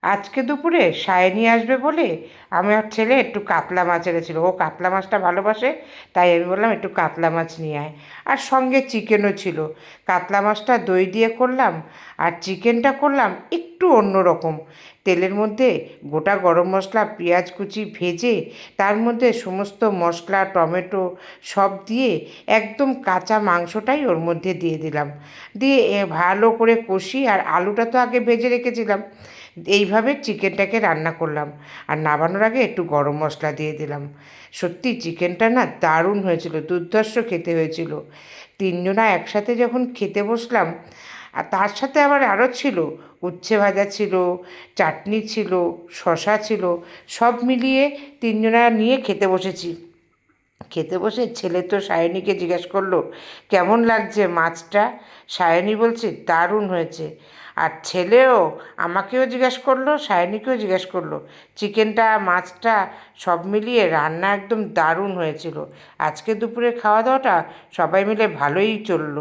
আজকে দুপুরে সায়নী আসবে বলে আমার ছেলে একটু কাতলা মাছ এনেছিল। ও কাতলা মাছটা ভালোবাসে, তাই আমি বললাম একটু কাতলা মাছ নিয়ে আয়। আর সঙ্গে চিকেনও ছিল। কাতলা মাছটা দই দিয়ে করলাম, আর চিকেনটা করলাম একটু অন্যরকম। তেলের মধ্যে গোটা গরম মশলা, পেঁয়াজ কুচি ভেজে তার মধ্যে সমস্ত মশলা, টমেটো সব দিয়ে একদম কাঁচা মাংসটাই ওর মধ্যে দিয়ে দিলাম। দিয়ে ভালো করে কষি, আর আলুটা তো আগে ভেজে রেখেছিলাম। এইভাবে চিকেনটাকে রান্না করলাম, আর নামানোর আগে একটু গরম মশলা দিয়ে দিলাম। সত্যি চিকেনটা না দারুণ হয়েছিল, দুর্ধর্ষ খেতে হয়েছিল। তিনজনা একসাথে যখন খেতে বসলাম, আর তার সাথে আবার আরও ছিল, উচ্ছে ভাজা ছিল, চাটনি ছিল, শশা ছিল, সব মিলিয়ে তিনজনা নিয়ে খেতে বসেছি। খেতে বসে ছেলে তো সায়নীকে জিজ্ঞেস করলো কেমন লাগছে মাছটা। সায়নী বলছে দারুণ হয়েছে। আর ছেলেও আমাকেও জিজ্ঞেস করলো, সায়নীকেও জিজ্ঞেস করলো। চিকেনটা, মাছটা সব মিলিয়ে রান্না একদম দারুণ হয়েছিল। আজকে দুপুরে খাওয়া দাওয়াটা সবাই মিলে ভালোই চললো।